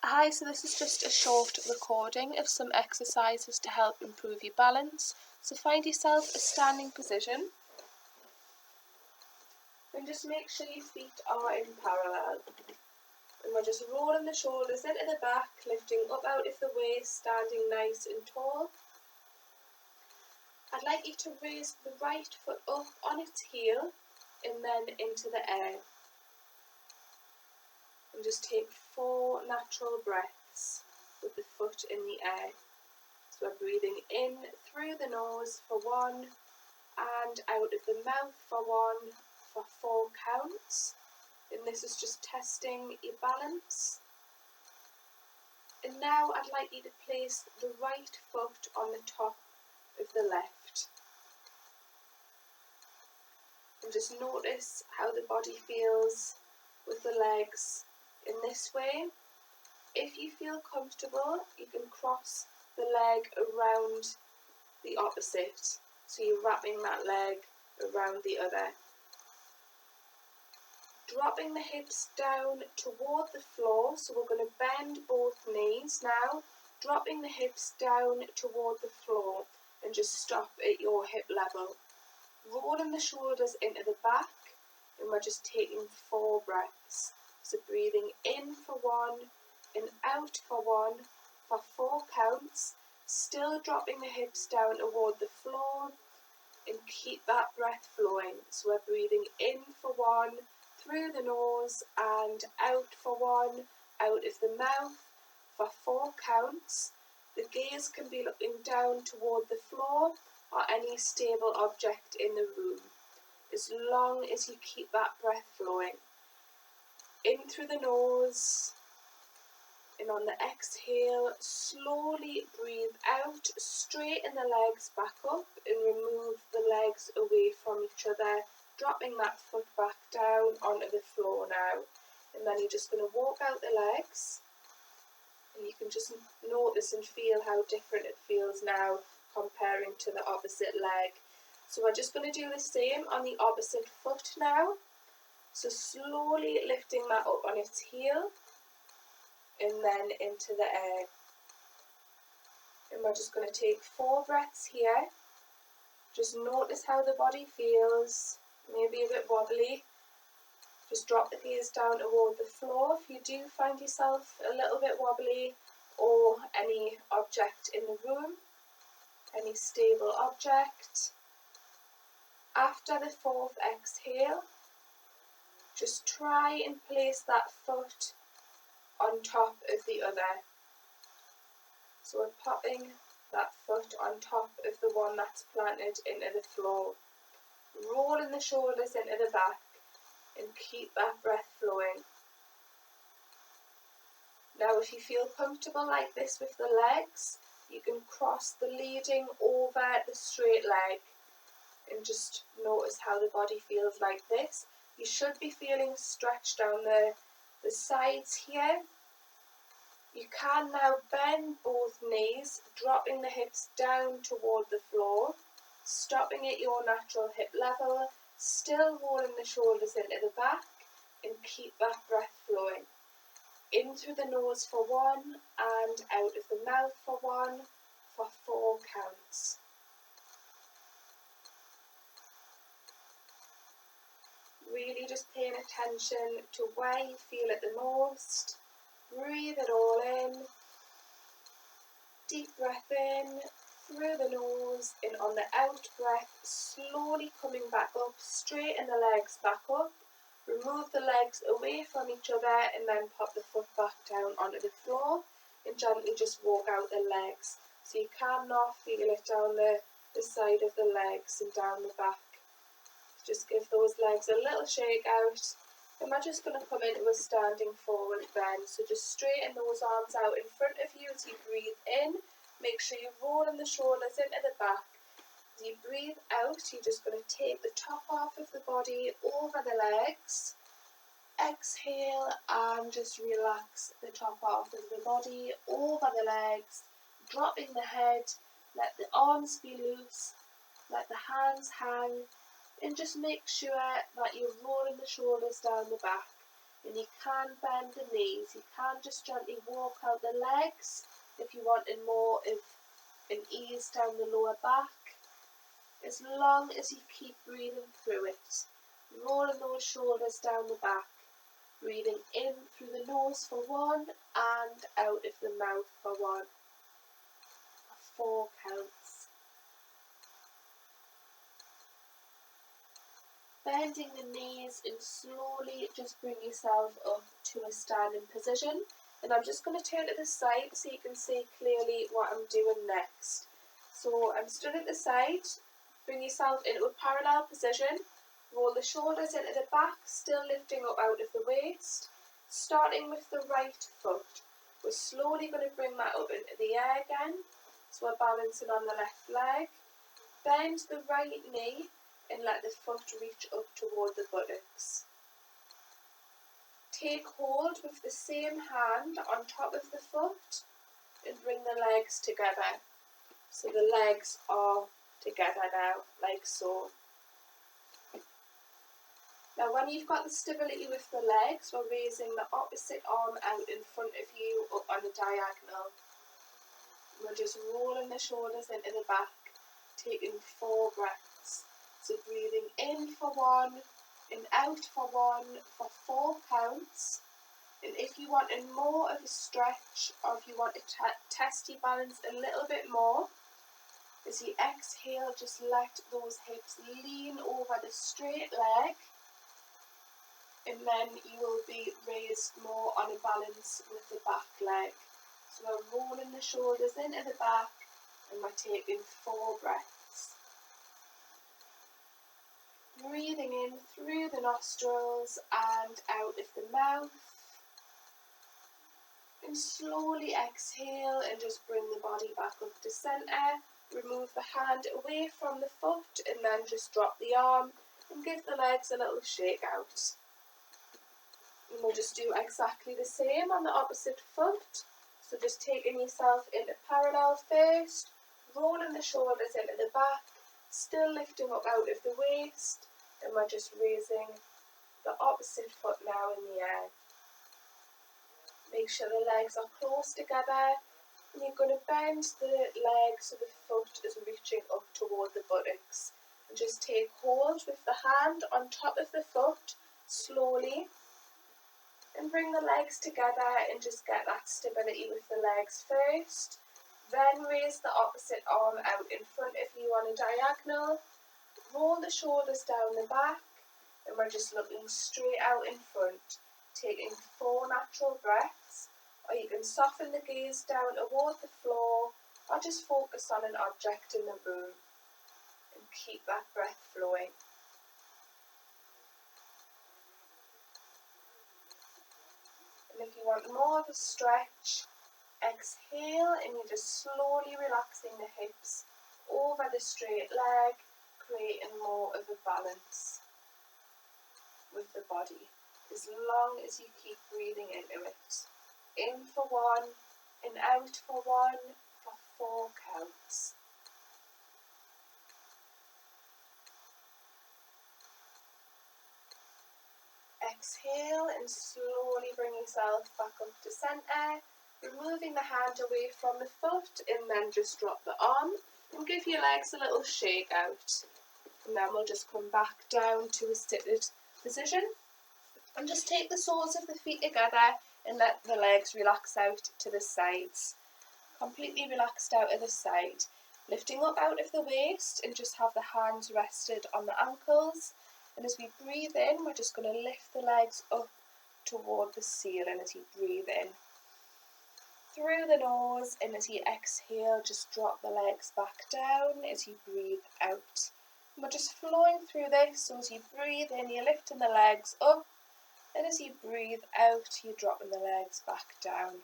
Hi, so this is just a short recording of some exercises to help improve your balance. So find yourself a standing position and just make sure your feet are in parallel. And we're just rolling the shoulders into the back, lifting up out of the waist, standing nice and tall. I'd like you to raise the right foot up on its heel and then into the air. And just take 4 natural breaths with the foot in the air. So we're breathing in through the nose for 1 and out of the mouth for 1 for 4 counts. And this is just testing your balance. And now I'd like you to place the right foot on the top of the left. And just notice how the body feels with the legs in this way. If you feel comfortable, you can cross the leg around the opposite. So you're wrapping that leg around the other. Dropping the hips down toward the floor, so we're going to bend both knees now. Dropping the hips down toward the floor and just stop at your hip level. Rolling the shoulders into the back and we're just taking 4 breaths. So breathing in for 1 and out for 1 for 4 counts. Still dropping the hips down toward the floor and keep that breath flowing. So we're breathing in for 1 through the nose and out for 1 out of the mouth for 4 counts. The gaze can be looking down toward the floor or any stable object in the room, as long as you keep that breath flowing. In through the nose, and on the exhale, slowly breathe out, straighten the legs back up and remove the legs away from each other, dropping that foot back down onto the floor now. And then you're just going to walk out the legs, and you can just notice and feel how different it feels now comparing to the opposite leg. So we're just going to do the same on the opposite foot now. So slowly lifting that up on its heel and then into the air. And we're just going to take 4 breaths here. Just notice how the body feels, maybe a bit wobbly. Just drop the gaze down toward the floor if you do find yourself a little bit wobbly, or any object in the room, any stable object. After the 4th exhale, just try and place that foot on top of the other. So we're popping that foot on top of the one that's planted into the floor. Rolling the shoulders into the back and keep that breath flowing. Now if you feel comfortable like this with the legs, you can cross the leading over the straight leg and just notice how the body feels like this. You should be feeling stretch down the sides here. You can now bend both knees, dropping the hips down toward the floor, stopping at your natural hip level, still rolling the shoulders into the back, and keep that breath flowing. In through the nose for 1 and out of the mouth for 1 for 4 counts. Really just paying attention to where you feel it the most. Breathe it all in. Deep breath in through the nose, and on the out breath, slowly coming back up, straighten the legs back up. Remove the legs away from each other and then pop the foot back down onto the floor and gently just walk out the legs. So you cannot feel it down the side of the legs and down the back. Just give those legs a little shake out. And we're just going to come into a standing forward bend. So just straighten those arms out in front of you as you breathe in. Make sure you're rolling the shoulders into the back. As you breathe out, you're just going to take the top half of the body over the legs. Exhale and just relax the top half of the body over the legs. Dropping the head, let the arms be loose, let the hands hang. And just make sure that you're rolling the shoulders down the back and you can bend the knees. You can just gently walk out the legs if you wanted more of an ease down the lower back, as long as you keep breathing through it. Rolling those shoulders down the back, breathing in through the nose for 1 and out of the mouth for 1. 4 counts. Bending the knees and slowly just bring yourself up to a standing position. And I'm just going to turn to the side so you can see clearly what I'm doing next. So I'm stood at the side, bring yourself into a parallel position, roll the shoulders into the back, still lifting up out of the waist, starting with the right foot. We're slowly going to bring that up into the air again, so we're balancing on the left leg. Bend the right knee and let the foot reach up toward the buttocks. Take hold with the same hand on top of the foot and bring the legs together. So the legs are together now, like so. Now when you've got the stability with the legs, we're raising the opposite arm out in front of you up on the diagonal. We're just rolling the shoulders into the back, taking 4 breaths. So breathing in for 1, and out for 1 for 4 counts. And if you wanted more of a stretch, or if you want to test your balance a little bit more, as you exhale, just let those hips lean over the straight leg, and then you will be raised more on a balance with the back leg. So we're rolling the shoulders into the back, and we're taking 4 breaths. Breathing in through the nostrils and out of the mouth. And slowly exhale and just bring the body back up to centre. Remove the hand away from the foot and then just drop the arm and give the legs a little shake out. And we'll just do exactly the same on the opposite foot. So just taking yourself into parallel first, rolling the shoulders into the back, still lifting up out of the waist, and we're just raising the opposite foot now in the air. Make sure the legs are close together, and you're going to bend the leg so the foot is reaching up toward the buttocks. And just take hold with the hand on top of the foot slowly, and bring the legs together and just get that stability with the legs first. Then raise the opposite arm out in front of you on a diagonal. Roll the shoulders down the back, and we're just looking straight out in front, taking 4 natural breaths, or you can soften the gaze down toward the floor, or just focus on an object in the room, and keep that breath flowing. And if you want more of a stretch, exhale, and you're just slowly relaxing the hips over the straight leg, creating more of a balance with the body, as long as you keep breathing into it. In for 1, and out for 1 for 4 counts. Exhale and slowly bring yourself back up to centre, removing the hand away from the foot, and then just drop the arm and give your legs a little shake out. And then we'll just come back down to a seated position and just take the soles of the feet together and let the legs relax out to the sides. Completely relaxed out of the side. Lifting up out of the waist and just have the hands rested on the ankles. And as we breathe in, we're just going to lift the legs up toward the ceiling as you breathe in. Through the nose, and as you exhale, just drop the legs back down as you breathe out. And we're just flowing through this, so as you breathe in, you're lifting the legs up, and as you breathe out, you're dropping the legs back down.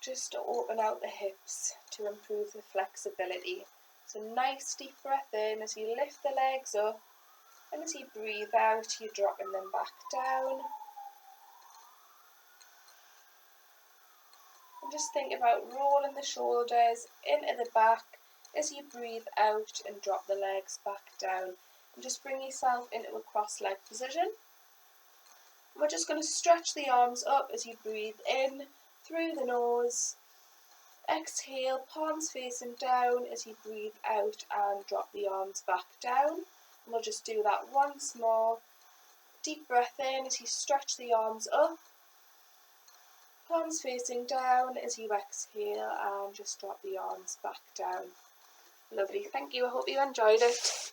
Just to open out the hips to improve the flexibility. So nice deep breath in as you lift the legs up, and as you breathe out, you're dropping them back down. And just think about rolling the shoulders into the back as you breathe out and drop the legs back down. And just bring yourself into a cross-leg position. We're just going to stretch the arms up as you breathe in through the nose. Exhale, palms facing down as you breathe out and drop the arms back down. And we'll just do that once more. Deep breath in as you stretch the arms up. Palms facing down as you exhale and just drop the arms back down. Lovely, thank you. I hope you enjoyed it.